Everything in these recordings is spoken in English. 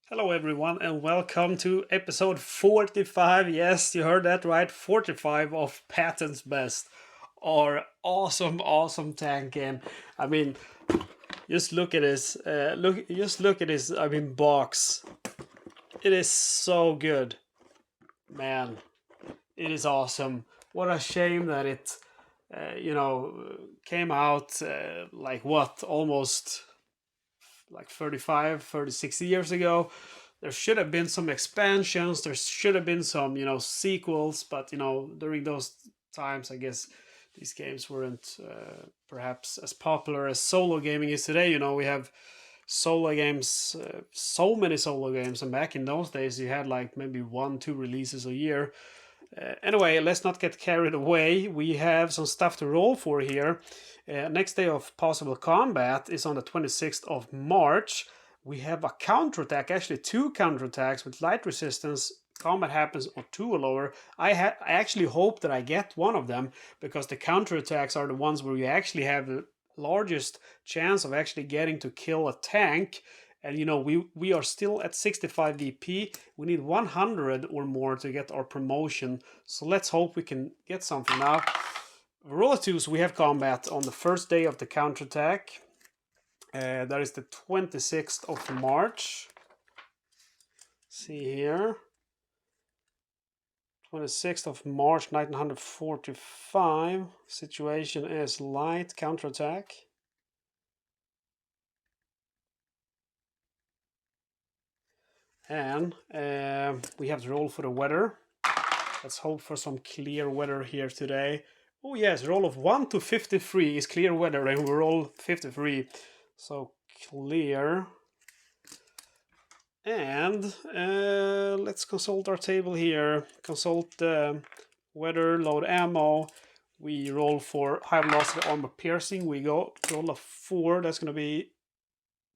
Hello, everyone, and welcome to episode 45. Yes, you heard that right. 45 of Patton's Best. Our awesome tank game. I mean, just look at this. Look at this. Box. It is so good, man. It is awesome. What a shame that it, came out like what, almost like 35, 36 years ago. There should have been some expansions, there should have been some, sequels, but, during those times, I guess these games weren't perhaps as popular as solo gaming is today. We have solo games, so many solo games, and back in those days, you had like maybe one, two releases a year. Anyway, let's not get carried away. We have some stuff to roll for here. Next day of possible combat is on the 26th of March. We have a counterattack, actually two counterattacks with light resistance. Combat happens on 2 or lower. I actually hope that I get one of them, because the counterattacks are the ones where you actually have the largest chance of actually getting to kill a tank. And we are still at 65 VP. We need 100 or more to get our promotion. So let's hope we can get something now. Roll of twos, we have combat on the first day of the counterattack. That is the 26th of March. See here. 26th of March 1945. Situation is light counterattack. And we have to roll for the weather. Let's hope for some clear weather here today. Oh yes, roll of 1 to 53 is clear weather, and we roll 53. So clear. And let's consult our table here. Consult weather, load ammo. We roll for high velocity armor piercing. We go roll a 4. That's going to be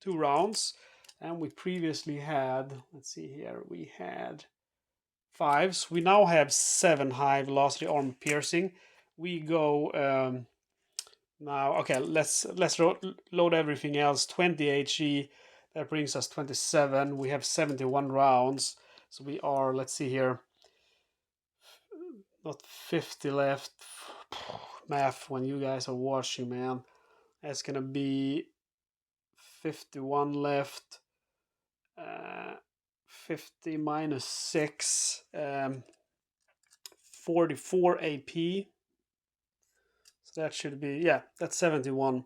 2 rounds. And we previously had, let's see here, we had 5s. We now have 7 high velocity armor piercing. We go now. Okay, let's load everything else. 20 HE. That brings us 27. We have 71 rounds. So we are, let's see here, not 50 left. Math when you guys are watching, man. That's gonna be 51 left. 50 minus 6. 44 AP. So that should be, yeah, that's 71.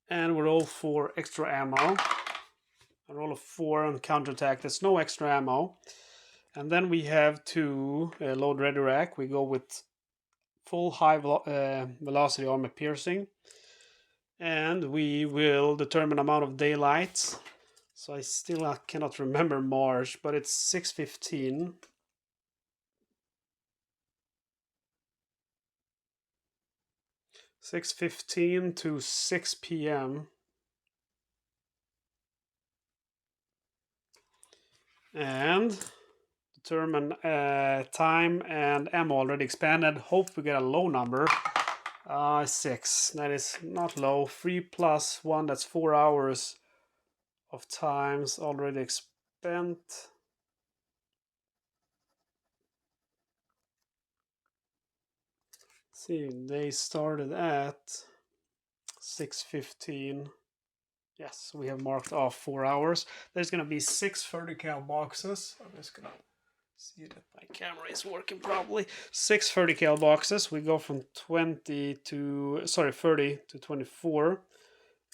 And we roll for extra ammo. A roll of 4 on counterattack. There's no extra ammo. And then we have to load ready rack. We go with full high velocity armor piercing. And we will determine amount of daylight. So I still cannot remember March, but it's 6:15. 6:15 to 6 p.m. And determine time and ammo already expanded. Hope we get a low number. 6. That is not low. 3 plus 1, that's 4 hours of times already spent. Let's see, they started at 6:15. Yes, we have marked off 4 hours. There's going to be 6 30 cal boxes. I'm just going to see that my camera is working properly. 6 30 cal boxes. We go from 30 to 24.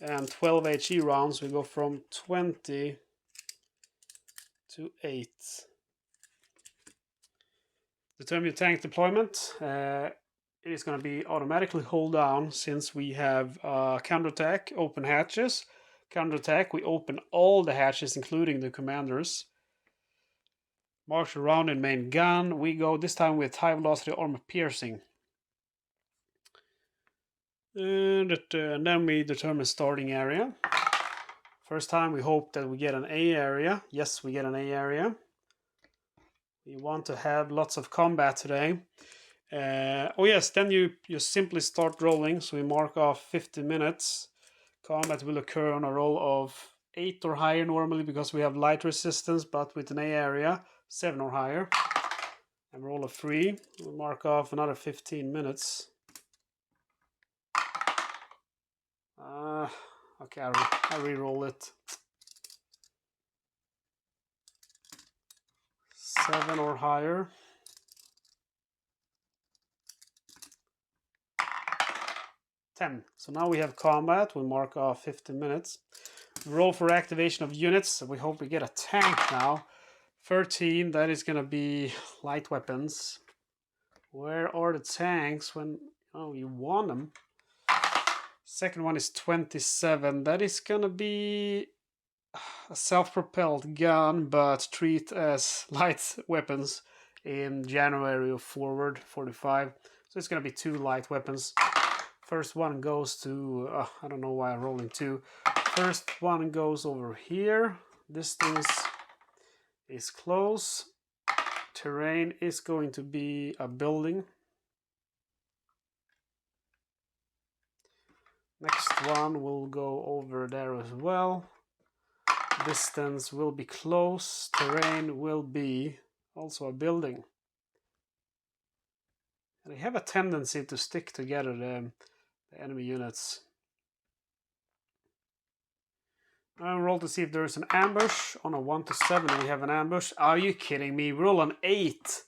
And 12 HE rounds. We go from 20 to 8. Determine your tank deployment. It is going to be automatically hold down, since we have counterattack, open hatches. Counterattack, we open all the hatches, including the commanders. March around in main gun. We go this time with high velocity armor piercing. And then we determine starting area. First time we hope that we get an A area. Yes, we get an A area. We want to have lots of combat today. Oh yes, then you simply start rolling. So we mark off 50 minutes. Combat will occur on a roll of 8 or higher normally because we have light resistance, but with an A area, 7 or higher. And roll a 3. We'll mark off another 15 minutes. Okay, I'll re-roll it. 7 or higher. 10. So now we have combat. We'll mark off 15 minutes. Roll for activation of units. So we hope we get a tank now. 13, that is going to be light weapons. Where are the tanks when you want them? Second one is 27. That is going to be a self-propelled gun, but treat as light weapons in January of forward 45. So it's going to be 2 light weapons. First one goes to, I don't know why I'm rolling 2. First one goes over here. Distance is close. Terrain is going to be a building. Next one will go over there as well. Distance will be close. Terrain will be also a building. And they have a tendency to stick together, the enemy units. I'll roll to see if there's an ambush. On a 1 to 7 we have an ambush. Are you kidding me? Roll an 8.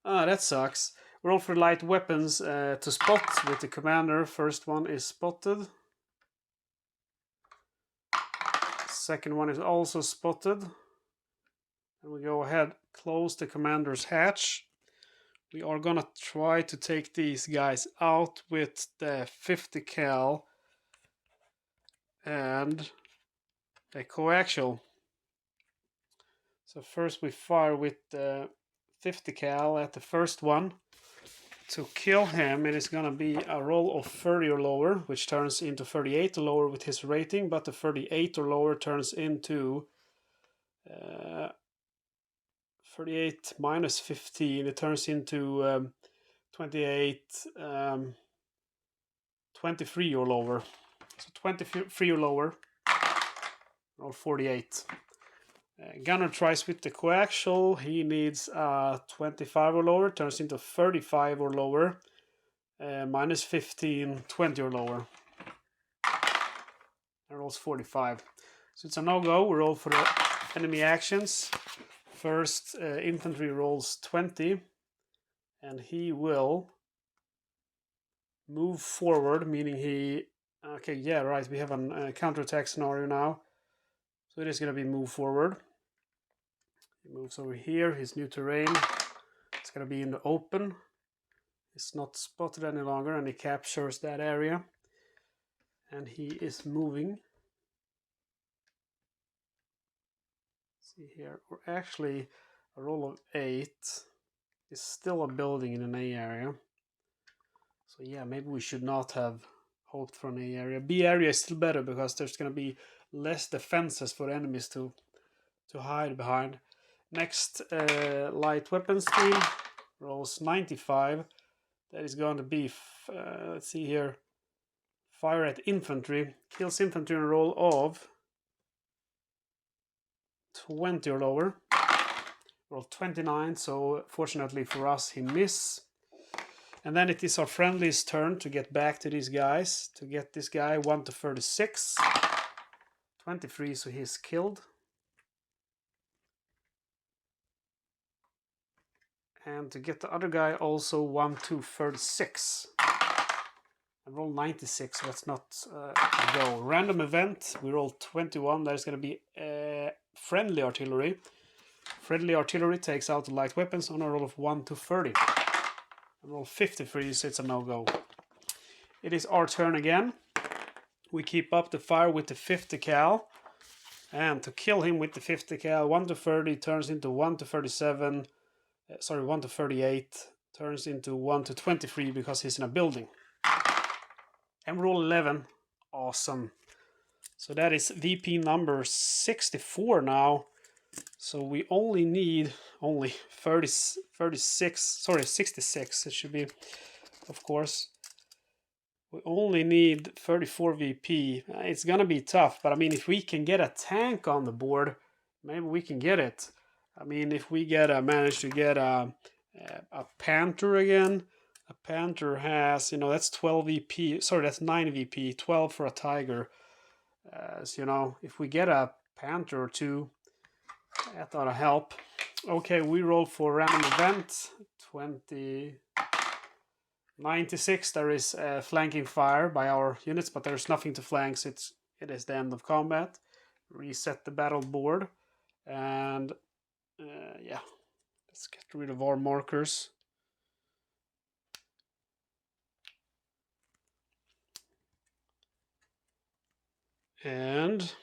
Ah, that sucks. Roll for light weapons to spot with the commander. First one is spotted. Second one is also spotted. And we go ahead, close the commander's hatch. We are gonna try to take these guys out with the 50 cal and a coaxial. So first we fire with the 50 cal at the first one. To kill him, it is gonna be a roll of 30 or lower, which turns into 38 or lower with his rating, but the 38 or lower turns into 38 minus 15. It turns into 28, 23 or lower. So 23 or lower, or 48. Gunner tries with the coaxial. He needs 25 or lower, turns into 35 or lower, minus 15, 20 or lower. And rolls 45. So it's a no-go. We roll for the enemy actions. First, infantry rolls 20, and he will move forward, meaning he... Okay, yeah, right, we have a counterattack scenario now. So it is going to be move forward. He moves over here, his new terrain. It's going to be in the open. It's not spotted any longer, and he captures that area. And he is moving. Let's see here, we're actually a roll of 8 is still a building in an A area. So yeah, maybe we should not have hoped for an A area. B area is still better because there's going to be less defenses for enemies to hide behind. Next, light weapons team rolls 95. That is going to be, let's see here, fire at infantry. Kills infantry on a roll of 20 or lower. Roll 29, so fortunately for us he miss. And then it is our friendly's turn to get back to these guys. To get this guy 1 to 36. 23, so he's killed. And to get the other guy also 1 to 36. I roll 96, so that's not go. Random event, we roll 21. There's going to be friendly artillery. Friendly artillery takes out the light weapons on a roll of 1 to 30. I roll 53, so it's a no-go. It is our turn again. We keep up the fire with the 50 cal. And to kill him with the 50 cal, 1 to 30 turns into 1 to 37. 1 to 38 turns into 1 to 23 because he's in a building. And roll 11. Awesome. So that is VP number 64 now. So we only need 66. It should be, of course. We only need 34 VP. It's gonna be tough, but I mean, if we can get a tank on the board, maybe we can get it. I mean, if we manage to get a Panther again, a Panther has, you know, that's 12 VP. Sorry, that's 9 VP, 12 for a Tiger. So, you know, if we get a Panther or two, that ought to help. Okay, we roll for random event 96. There is flanking fire by our units, but there's nothing to flank, so it is the end of combat. Reset the battle board, and yeah, let's get rid of our markers. And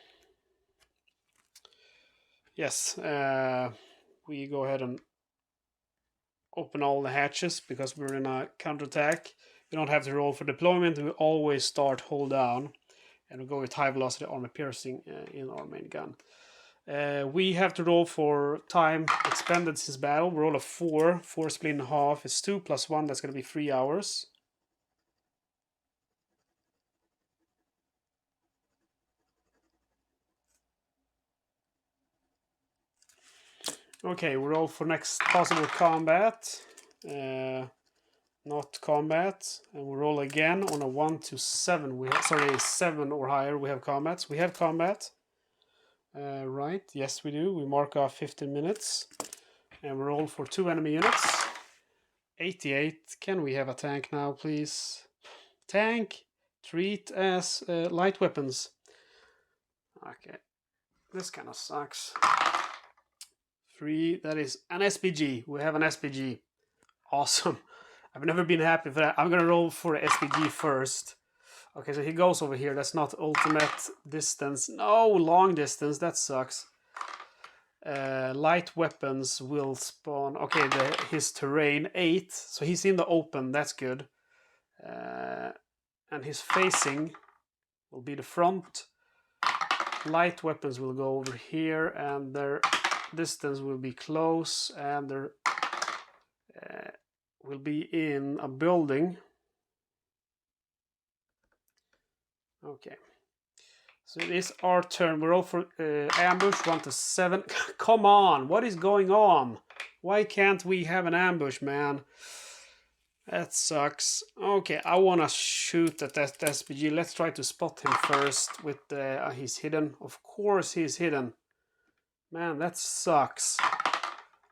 yes, we go ahead and open all the hatches because we're in a counterattack. We don't have to roll for deployment. We always start hold down, and we go with high velocity armor piercing in our main gun. We have to roll for time expended since battle. We roll a 4. 4 split in half is 2 plus 1. That's going to be 3 hours. Okay, we roll for next possible combat. Not combat. And we roll again on a 1 to 7. We have, sorry, 7 or higher. We have combats. We have combat. Right, yes we do. We mark off 15 minutes. And we roll for 2 enemy units. 88. Can we have a tank now, please? Tank, treat as light weapons. Okay, this kind of sucks. 3, that is an SPG. We have an SPG. Awesome. I've never been happy for that. I'm gonna roll for SPG first. Okay, so he goes over here. That's not ultimate distance. No, long distance. That sucks. Light weapons will spawn. Okay, his terrain 8. So he's in the open. That's good. And his facing will be the front. Light weapons will go over here, and their distance will be close, and their will be in a building. Okay, so it is our turn. We're all for ambush 1 to 7. Come on, what is going on? Why can't we have an ambush, man? That sucks. Okay, I want to shoot at that SPG. Let's try to spot him first with he's hidden. Of course he's hidden. Man, that sucks.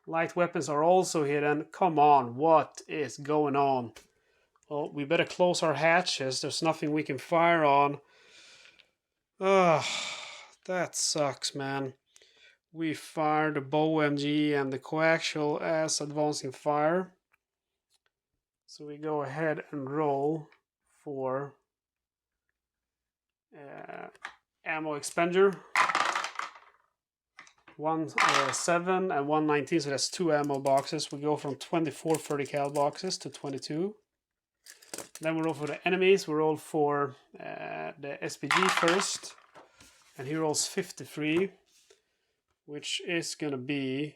Light weapons are also hidden. Come on, what is going on? Well, we better close our hatches. There's nothing we can fire on. Ugh, that sucks, man. We fired the bow MG and the coaxial as advancing fire. So we go ahead and roll for ammo expenditure. 1.7 and 1.19, so that's 2 ammo boxes. We go from 24 30 cal boxes to 22. Then we roll for the enemies. We roll for the SPG first, and he rolls 53, which is gonna be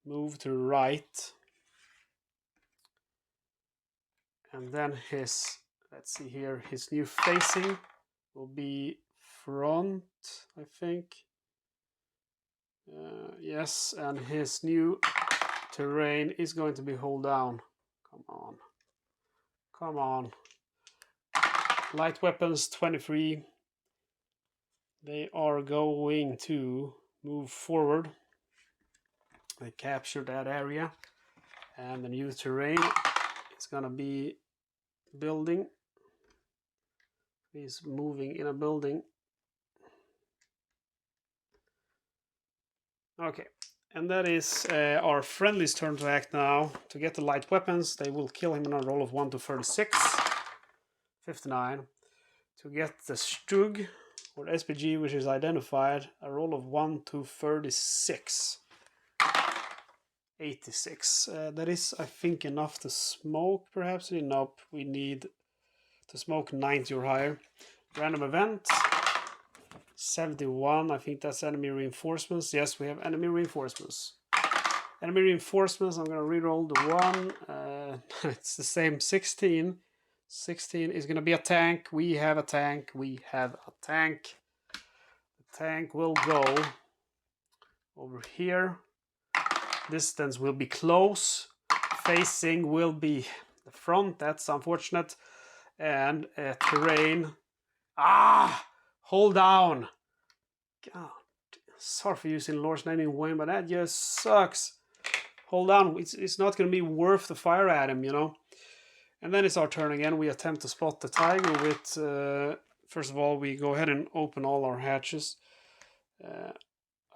move to right. And then his, let's see here, his new facing will be front, I think. Yes, and his new terrain is going to be hold down. Come on. Come on. Light weapons 23. They are going to move forward. They captured that area. And the new terrain is going to be building. He's moving in a building. Okay, and that is our friendly's turn to act now. To get the light weapons, they will kill him on a roll of 1 to 36. 59. To get the Stug, or SPG, which is identified, a roll of 1 to 36. 86. That is, I think, enough to smoke, perhaps. Nope, we need to smoke 90 or higher. Random event. 71, I think that's enemy reinforcements. Yes, we have enemy reinforcements. Enemy reinforcements, I'm going to reroll the 1. It's the same 16. 16 is going to be a tank. We have a tank. We have a tank. The tank will go over here. Distance will be close. Facing will be the front. That's unfortunate. And terrain. Hold down. God, sorry for using Lord's name in Wayne, but that just sucks. Hold on. It's not going to be worth the fire at him, you know. And then it's our turn again. We attempt to spot the tiger with... first of all, we go ahead and open all our hatches.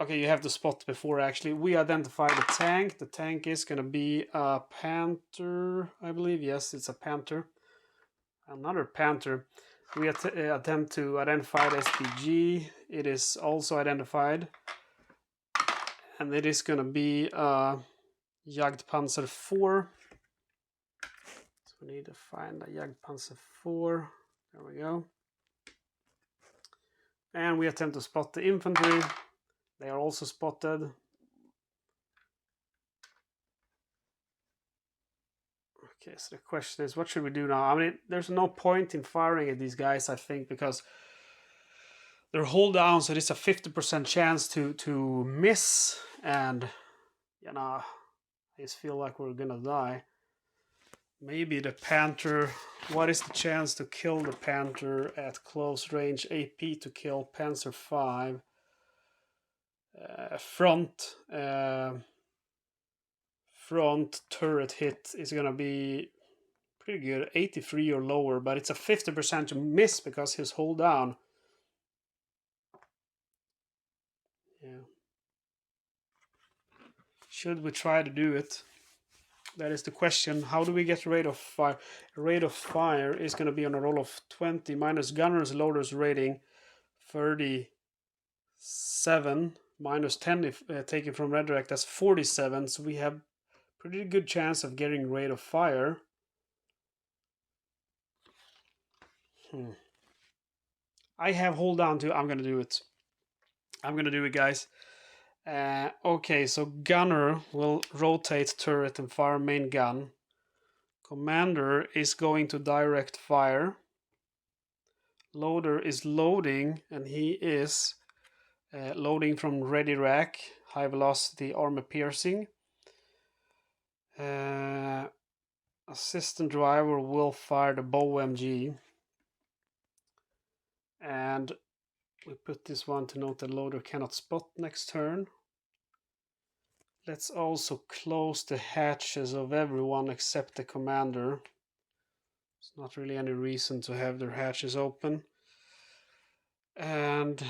Okay, you have to spot before, actually. We identify the tank. The tank is going to be a panther, I believe. Yes, it's a panther. Another panther. We attempt to identify the SPG. It is also identified. And it is going to be Jagdpanzer 4. So we need to find a Jagdpanzer 4. There we go. And we attempt to spot the infantry. They are also spotted. Okay, so the question is, what should we do now? I mean, there's no point in firing at these guys, I think, because they're hold down, so it's a 50% chance to miss, and you know, I just feel like we're gonna die. Maybe the Panther. What is the chance to kill the Panther at close range? AP to kill Panzer 5. Front turret hit is gonna be pretty good, 83 or lower, but it's a 50% to miss because he's hold down. Yeah. Should we try to do it? That is the question. How do we get rate of fire? Rate of fire is going to be on a roll of 20 minus gunner's loader's rating 37 minus 10 if taken from redirect. That's 47. So we have pretty good chance of getting rate of fire. I have hold on to. I'm going to do it. I'm going to do it, guys. Okay, so gunner will rotate turret and fire main gun. Commander is going to direct fire. Loader is loading, and he is loading from ready rack, high velocity armor piercing. Assistant driver will fire the bow MG. And we put this one to note that loader cannot spot next turn. Let's also close the hatches of everyone except the commander. There's not really any reason to have their hatches open. And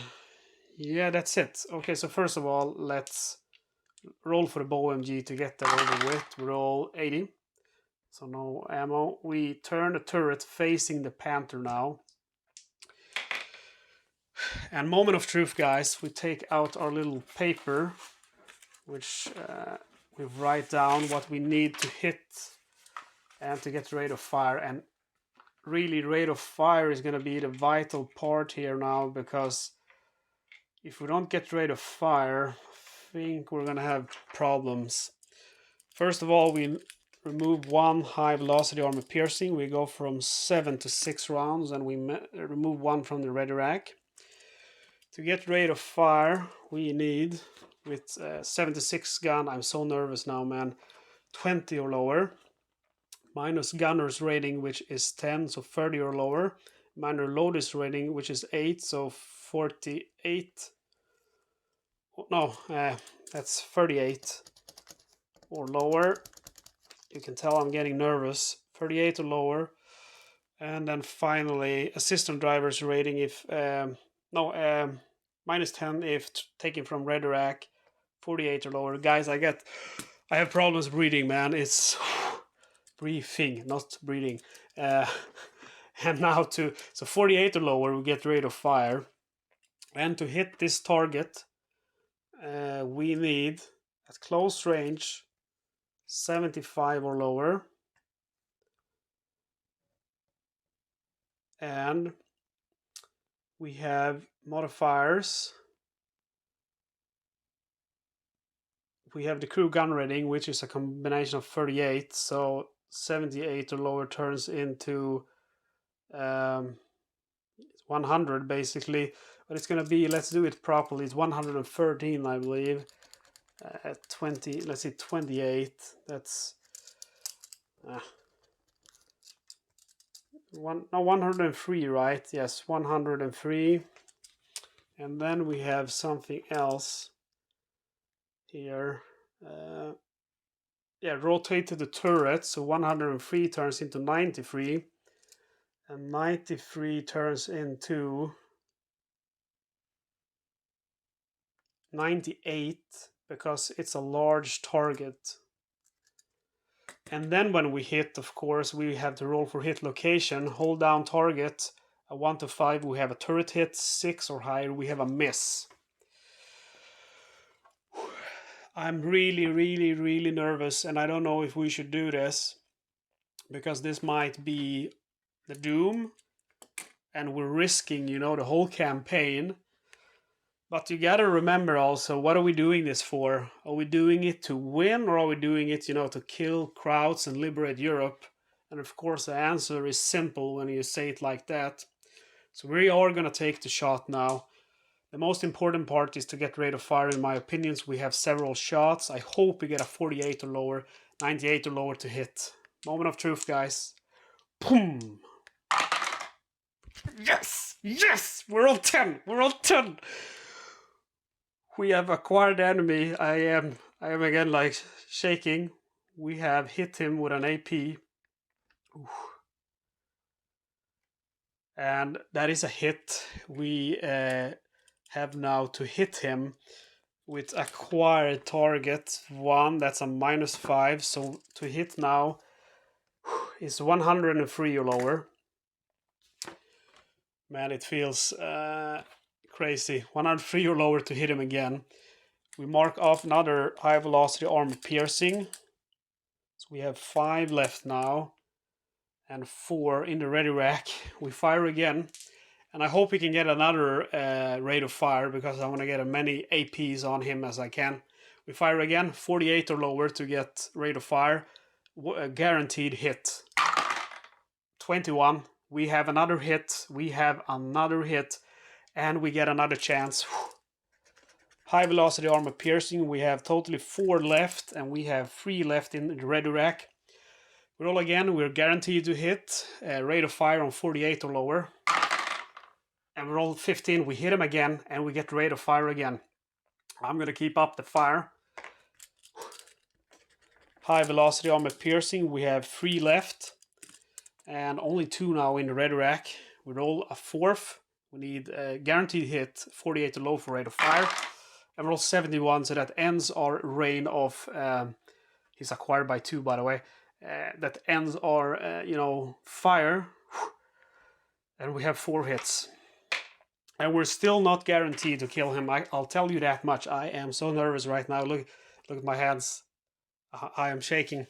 yeah, that's it. Okay, so first of all, let's roll for the bow MG to get that over with. Roll 80. So no ammo. We turn the turret facing the Panther now. And moment of truth, guys. We take out our little paper, which we write down what we need to hit and to get rate of fire. And really, rate of fire is going to be the vital part here now, because if we don't get rate of fire, I think we're going to have problems. First of all, we remove one high velocity armor piercing. We go from 7 to 6 rounds, and we remove one from the ready rack. To get rate of fire, we need, with 76 gun, I'm so nervous now, man, 20 or lower. Minus gunner's rating, which is 10, so 30 or lower. Minor loader's rating, which is 8, so 48. No, that's 38 or lower. You can tell I'm getting nervous. 38 or lower. And then finally, assistant driver's rating if... minus 10 if taken from red rack. 48 or lower. Guys, I have problems breathing, man. It's... breathing, not breathing. And now so 48 or lower, we get rate of fire. And to hit this target, we need, at close range, 75 or lower. And we have modifiers. We have the crew gun rating, which is a combination of 38, so 78 or lower turns into It's 100 basically, but it's gonna be, let's do it properly. It's 113, I believe. 20. Let's see, 28. That's no, 103, right? Yes, 103. And then we have something else here. Yeah, rotate to the turret. So 103 turns into 93. And 93 turns into 98 because it's a large target. And then when we hit, of course, we have to roll for hit location. Hold down target. A 1 to 5, we have a turret hit. 6 or higher, we have a miss. I'm really, really, really nervous, and I don't know if we should do this, because this might be the doom, and we're risking, you know, the whole campaign. But you gotta remember also, what are we doing this for? Are we doing it to win, or are we doing it, you know, to kill crowds and liberate Europe? And of course the answer is simple when you say it like that. So we are gonna take the shot now. The most important part is to get rate of fire, in my opinions. We have several shots. I hope we get a 48 or lower, 98 or lower to hit. Moment of truth, guys. Boom! Yes! Yes! We're on 10! We're on 10! We have acquired enemy. I am again like shaking. We have hit him with an AP. Oof. And that is a hit. We have now to hit him with acquired target 1. That's a -5. So to hit now is 103 or lower. Man, it feels crazy. 103 or lower to hit him again. We mark off another high velocity armor piercing. So we have 5 left now and 4 in the ready rack. We fire again, and I hope we can get another rate of fire, because I want to get as many APs on him as I can. We fire again, 48 or lower to get rate of fire. Guaranteed hit. 21. We have another hit. We have another hit, and we get another chance. High velocity armor piercing. We have totally 4 left, and we have 3 left in the ready rack. We roll again. We're guaranteed to hit. Rate of fire on 48 or lower. And we roll 15. We hit him again, and we get rate of fire again. I'm going to keep up the fire. High velocity armor piercing. We have 3 left, and only 2 now in the ready rack. We roll a 4th. We need a guaranteed hit, 48 or low for rate of fire. And roll 71, so that ends our reign of... he's acquired by 2, by the way. That ends our, you know, fire. And we have 4 hits. And we're still not guaranteed to kill him. I'll tell you that much. I am so nervous right now. Look at my hands. I am shaking.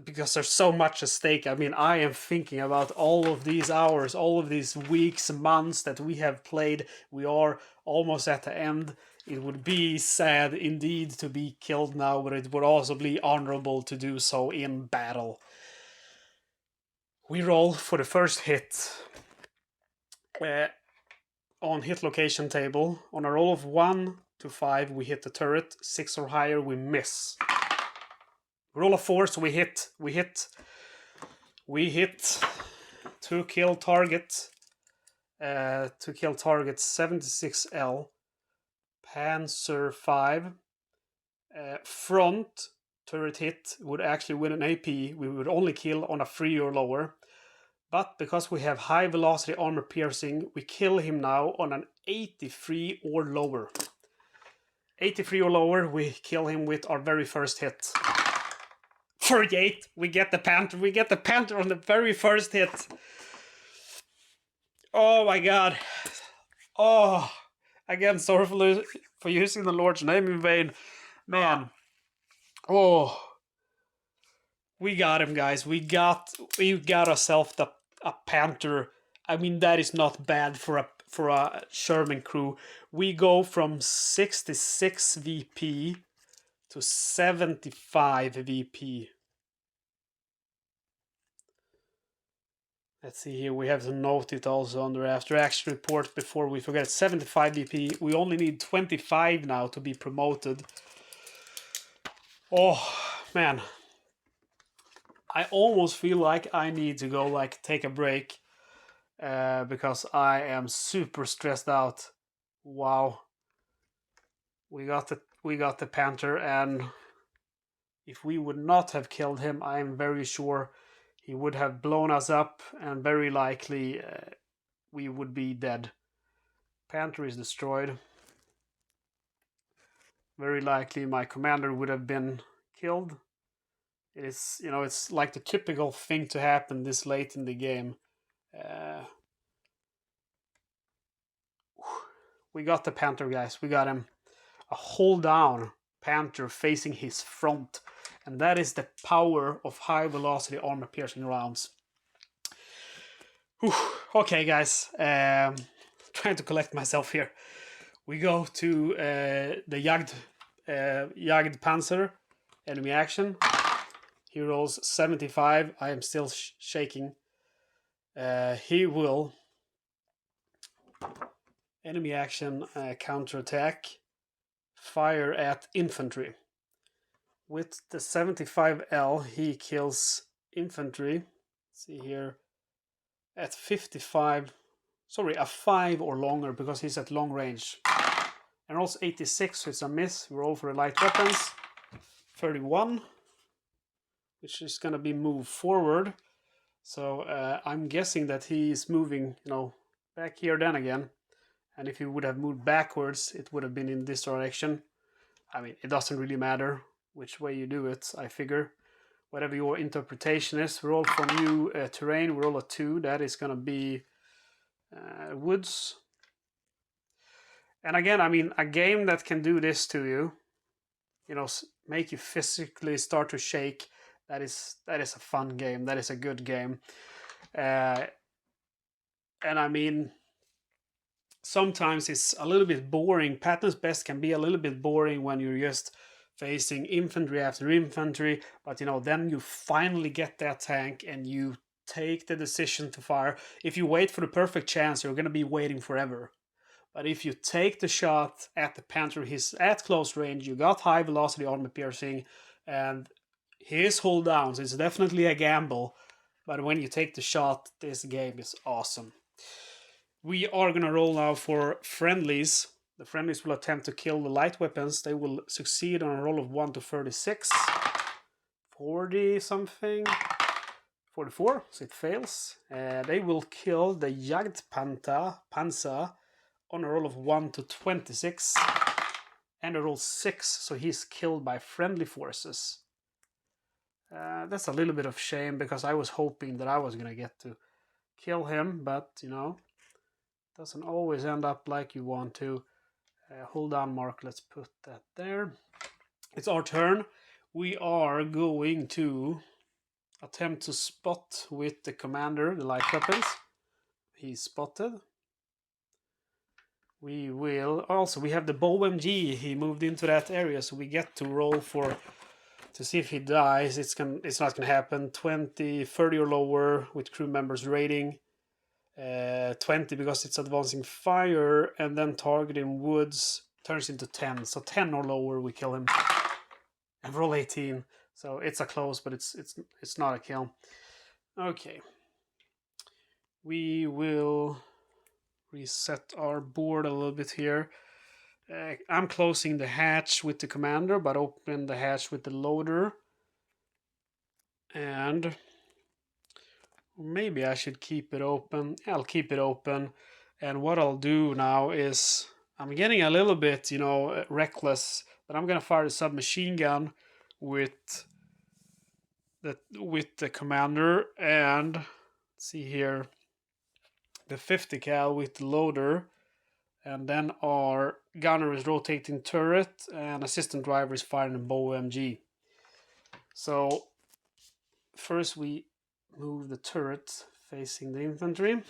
Because there's so much at stake. I mean, I am thinking about all of these hours, all of these weeks, months that we have played. We are almost at the end. It would be sad indeed to be killed now, but it would also be honorable to do so in battle. We roll for the first hit. On hit location table, on a roll of 1 to 5, we hit the turret. 6 or higher, we miss. Roll of 4, so we hit. We hit to kill target. To kill target 76L. Panzer 5. Front turret hit would actually win an AP. We would only kill on a 3 or lower. But because we have high velocity armor piercing, we kill him now on an 83 or lower. 83 or lower, we kill him with our very first hit. 48, we get the Panther. We get the Panther on the very first hit. Oh my god. Oh, again, sorry for using the Lord's name in vain. Man. Oh. We got him, guys. We got ourselves a Panther. I mean, that is not bad for a Sherman crew. We go from 66 VP to 75 VP. Let's see here, we have to note it also under after action report before we forget. 75 DP. We only need 25 now to be promoted. Oh, man. I almost feel like I need to go like take a break because I am super stressed out. Wow. We got the Panther, and if we would not have killed him, I am very sure he would have blown us up, and very likely we would be dead. Panther is destroyed. Very likely my commander would have been killed. It is, you know, it's like the typical thing to happen this late in the game. We got the Panther, guys. We got him. A hold down Panther facing his front. And that is the power of high velocity armor piercing rounds. Whew. Okay, guys. Trying to collect myself here. We go to the Jagd Panzer enemy action. He rolls 75. I am still shaking. He will enemy action counterattack, fire at infantry. With the 75L, he kills infantry. Let's see here, at 55. Sorry, a 5 or longer because he's at long range. And rolls 86, so it's a miss. We roll for the light weapons. 31, which is gonna be moved forward. So I'm guessing that he's moving, you know, back here then again. And if he would have moved backwards, it would have been in this direction. I mean, it doesn't really matter which way you do it, I figure. Whatever your interpretation is, roll for new terrain, we roll a 2. That is going to be woods. And again, I mean, a game that can do this to you, you know, make you physically start to shake, that is a fun game. That is a good game. And I mean, sometimes it's a little bit boring. Patton's Best can be a little bit boring when you're just facing infantry after infantry, but you know, then you finally get that tank and you take the decision to fire. If you wait for the perfect chance, you're going to be waiting forever. But if you take the shot at the Panther, he's at close range, you got high velocity armor piercing, and his hold downs, it's definitely a gamble. But when you take the shot, this game is awesome. We are going to roll now for friendlies. The friendlies will attempt to kill the light weapons. They will succeed on a roll of 1 to 36. 40 something. 44, so it fails. They will kill the Jagd Panzer on a roll of 1 to 26. And a roll 6, so he's killed by friendly forces. That's a little bit of shame because I was hoping that I was going to get to kill him, but you know, doesn't always end up like you want to. Hold down mark, let's put that there. It's our turn. We are going to attempt to spot with the commander the light weapons. He's spotted. We will also, we have the BOMG. He moved into that area, so we get to roll for to see if he dies. It's not gonna happen. 20, 30 or lower with crew members rating. 20 because it's advancing fire, and then targeting woods turns into 10. So 10 or lower, we kill him. And roll 18. So it's a close, but it's not a kill. Okay. We will reset our board a little bit here. I'm closing the hatch with the commander, but open the hatch with the loader. And maybe I should keep it open. I'll keep it open. And what I'll do now is, I'm getting a little bit, you know, reckless, but I'm going to fire the submachine gun with the commander, and let's see here, the 50 cal with the loader, and then our gunner is rotating turret, and assistant driver is firing a BOMG. So first we move the turret facing the infantry,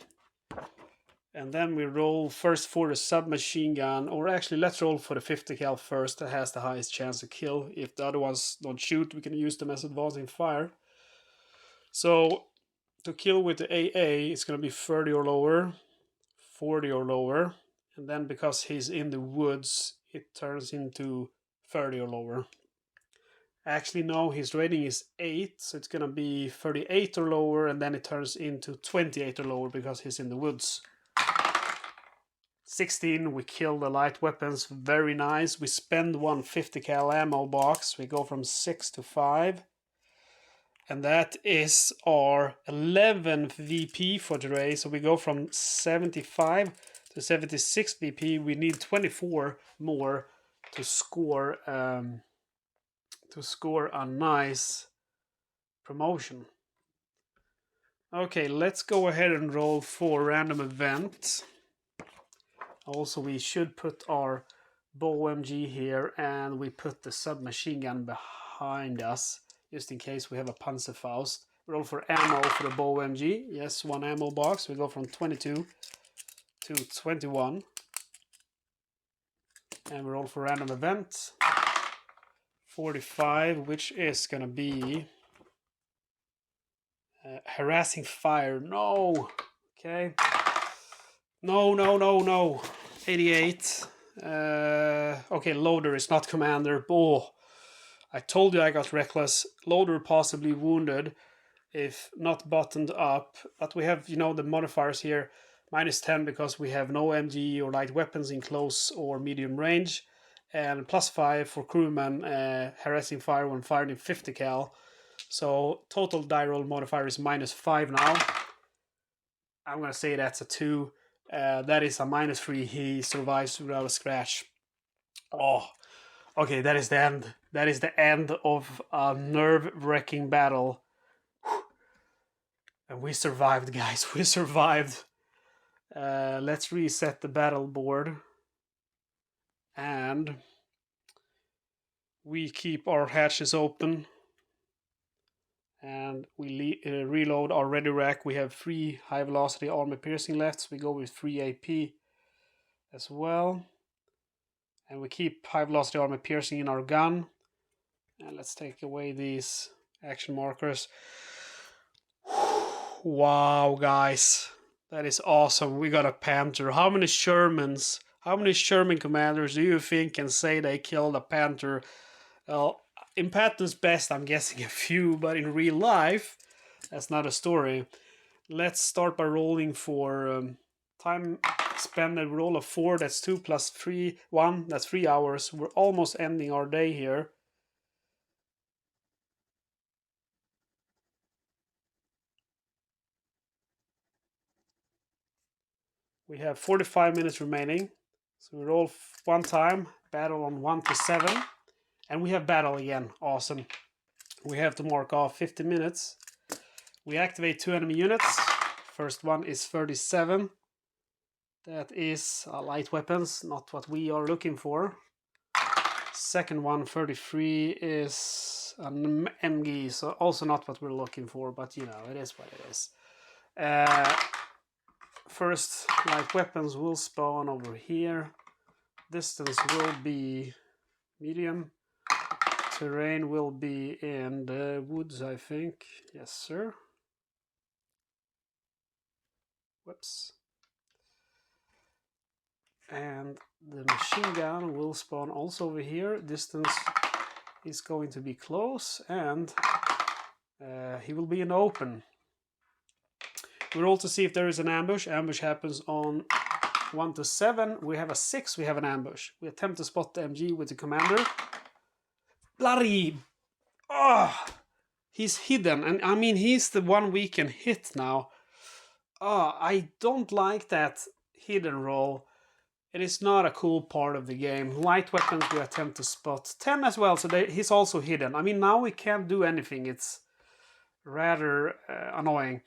and then we roll first for the submachine gun, or actually let's roll for the 50 cal first. That has the highest chance to kill. If the other ones don't shoot, we can use them as advancing fire. So to kill with the AA, it's going to be 30 or lower, 40 or lower. And then because he's in the woods, it turns into 30 or lower. Actually, no, his rating is 8, so it's going to be 38 or lower, and then it turns into 28 or lower because he's in the woods. 16, we kill the light weapons, very nice. We spend one 50 cal ammo box, we go from 6 to 5. And that is our 11th VP for today, so we go from 75 to 76 VP. We need 24 more to score a nice promotion. Okay, let's go ahead and roll for random event. Also, we should put our bow MG here, and we put the submachine gun behind us, just in case we have a Panzerfaust. Roll for ammo for the bow MG. Yes, one ammo box. We go from 22 to 21. And we roll for random event. 45, which is going to be harassing fire. No. Okay. No. 88. Okay, loader is not commander. Oh, I told you I got reckless. Loader possibly wounded if not buttoned up. But we have, the modifiers here. -10 because we have no MG or light weapons in close or medium range. And +5 for crewman, harassing fire when fired in 50 cal. So total die roll modifier is -5 now. I'm going to say that's a 2. That is a -3. He survives without a scratch. Oh, okay, that is the end. That is the end of a nerve-wracking battle. And we survived, guys. We survived. Let's reset the battle board. And we keep our hatches open. And we reload our ready rack. We have 3 high velocity armor piercing left. So we go with 3 AP as well. And we keep high velocity armor piercing in our gun. And let's take away these action markers. Wow, guys. That is awesome. We got a Panther. How many Sherman commanders do you think can say they killed a Panther? Well, in Patton's best, I'm guessing a few, but in real life, that's not a story. Let's start by rolling for time spent. A roll of 4, that's 2 plus 3, 1, that's 3 hours. We're almost ending our day here. We have 45 minutes remaining. So we roll 1 time, battle on 1 to 7. And we have battle again. Awesome. We have to mark off 50 minutes. We activate 2 enemy units. First one is 37. That is light weapons, not what we are looking for. Second one, 33, is an MG, so also not what we're looking for, but it is what it is. First light weapons will spawn over here. Distance will be medium. Terrain will be in the woods, I think. Yes, sir. Whoops. And the machine gun will spawn also over here. Distance is going to be close, and he will be in open. We roll to see if there is an ambush. Ambush happens on 1 to 7. We have a 6. We have an ambush. We attempt to spot the MG with the commander. Bloody! Oh, he's hidden, and I mean he's the one we can hit now. Oh, I don't like that hidden roll. It is not a cool part of the game. Light weapons we attempt to spot. 10 as well, so he's also hidden. I mean, now we can't do anything. It's rather annoying.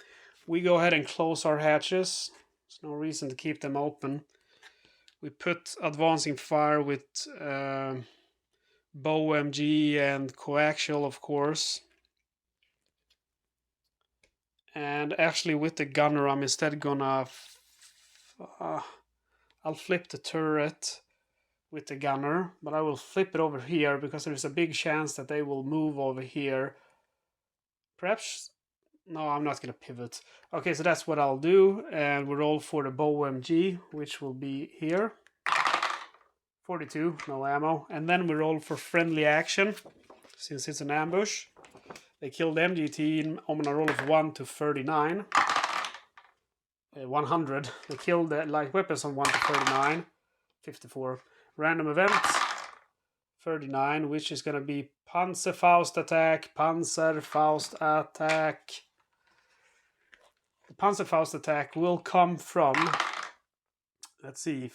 We go ahead and close our hatches. There's no reason to keep them open. We put advancing fire with bow MG and coaxial, of course. And actually with the gunner, I'm instead gonna... I'll flip the turret with the gunner, but I will flip it over here because there's a big chance that they will move over here. Perhaps No, I'm not going to pivot. Okay, so that's what I'll do. And we roll for the bow MG, which will be here. 42, no ammo. And then we roll for friendly action, since it's an ambush. They killed the MG team on a roll of 1 to 39. 100. They killed the light weapons on 1 to 39. 54. Random event. 39, which is going to be Panzerfaust attack. Panzerfaust attack. The Panzerfaust attack will come from, let's see,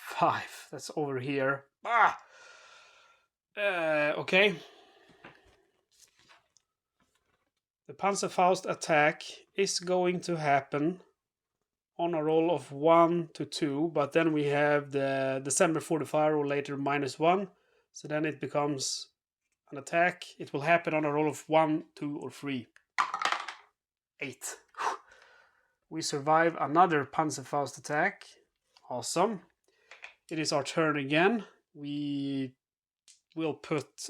5. That's over here. Okay. The Panzerfaust attack is going to happen on a roll of 1 to 2, but then we have the December 45 or later -1. So then it becomes an attack. It will happen on a roll of 1, 2, or 3. 8. We survive another Panzerfaust attack. Awesome. It is our turn again. We will put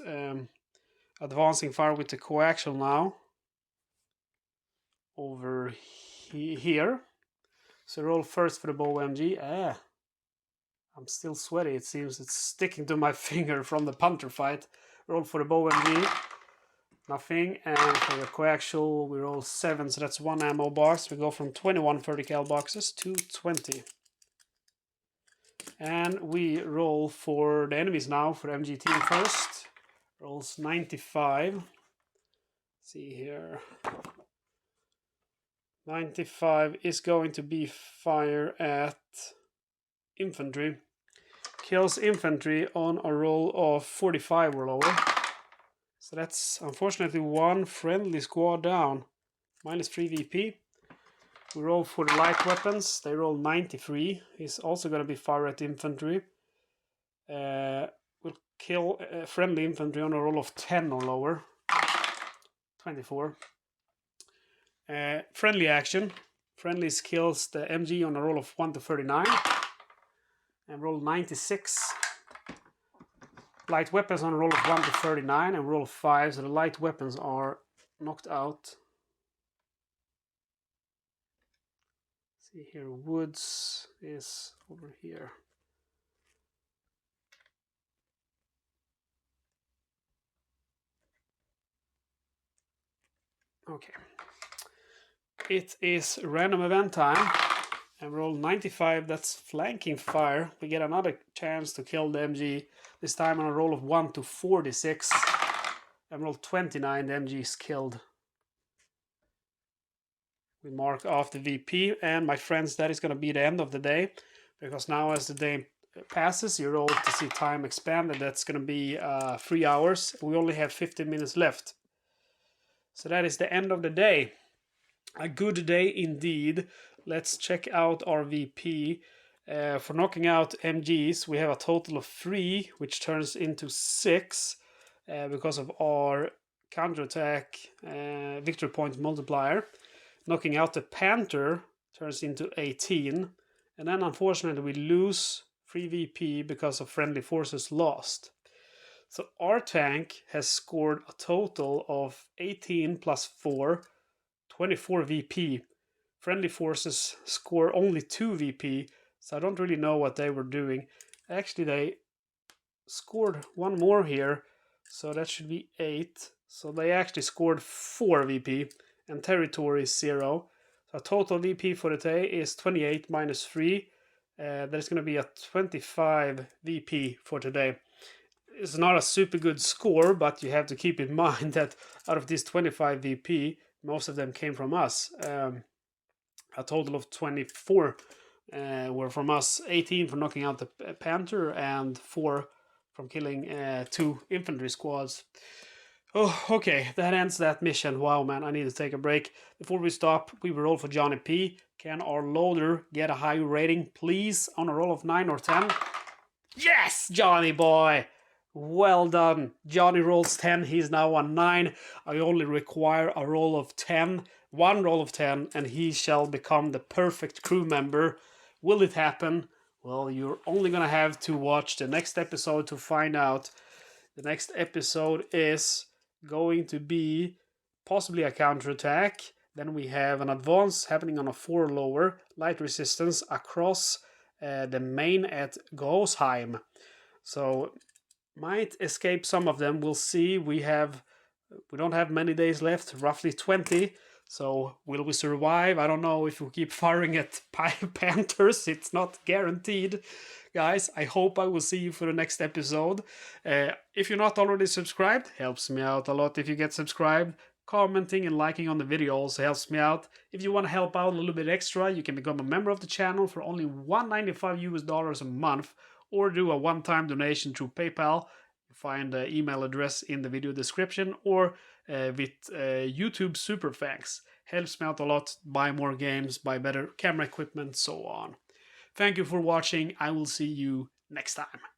advancing fire with the coaxial now over here. So roll first for the bow MG. I'm still sweaty. It seems it's sticking to my finger from the punter fight. Roll for the bow MG. Nothing. And for the coaxial, we roll 7. So that's 1 ammo box. We go from 21 30 cal boxes to 20. And we roll for the enemies now, for the MG team first. Rolls 95. Let's see here. 95 is going to be fire at infantry. Kills infantry on a roll of 45 or lower. So that's unfortunately 1 friendly squad down. -3 VP. We roll for the light weapons. They roll 93. He's also going to be fire at infantry. We'll kill friendly infantry on a roll of 10 or lower. 24. Friendly action. Friendlies kills the MG on a roll of 1 to 39. And roll 96. Light weapons on a roll of 1 to 39 and roll 5. So the light weapons are knocked out. See here, woods is over here. Okay. It is random event time. And roll 95, that's flanking fire. We get another chance to kill the MG. This time on a roll of 1 to 46. And roll 29, the MG is killed. We mark off the VP, and my friends, that is going to be the end of the day. Because now as the day passes, you roll to see time expanded. That's going to be 3 hours. We only have 15 minutes left. So that is the end of the day. A good day indeed. Let's check out our VP. For knocking out MGs, we have a total of 3, which turns into 6 because of our counterattack victory point multiplier. Knocking out the Panther turns into 18. And then unfortunately we lose 3 VP because of friendly forces lost. So our tank has scored a total of 18 plus 4, 24 VP. Friendly forces score only 2 VP, so I don't really know what they were doing. Actually, they scored 1 more here, so that should be 8. So they actually scored 4 VP, and territory is 0. So total VP for the day is 28 minus 3. There's going to be a 25 VP for today. It's not a super good score, but you have to keep in mind that out of these 25 VP, most of them came from us. A total of 24 were from us, 18 for knocking out the Panther, and 4 from killing 2 infantry squads. Oh, okay, that ends that mission. Wow, man, I need to take a break. Before we stop, we will roll for Johnny P. Can our loader get a high rating, please, on a roll of 9 or 10? Yes, Johnny boy! Well done. Johnny rolls 10, he's now on 9. I only require a roll of 10. 1 roll of 10, and he shall become the perfect crew member. Will it happen? Well, you're only gonna have to watch the next episode to find out. The next episode is going to be possibly a counterattack. Then we have an advance happening on a 4 lower, light resistance across the main at Großheim. So might escape some of them. We'll see. We don't have many days left, roughly 20. So will we survive? I don't know. If we keep firing at Panthers, it's not guaranteed. Guys, I hope I will see you for the next episode. If you're not already subscribed, helps me out a lot if you get subscribed. Commenting and liking on the video also helps me out. If you want to help out a little bit extra, you can become a member of the channel for only $195 a month, or do a one-time donation through PayPal. You find the email address in the video description, or with YouTube super thanks. Helps me out a lot. Buy more games, buy better camera equipment, so on. Thank you for watching. I will see you next time.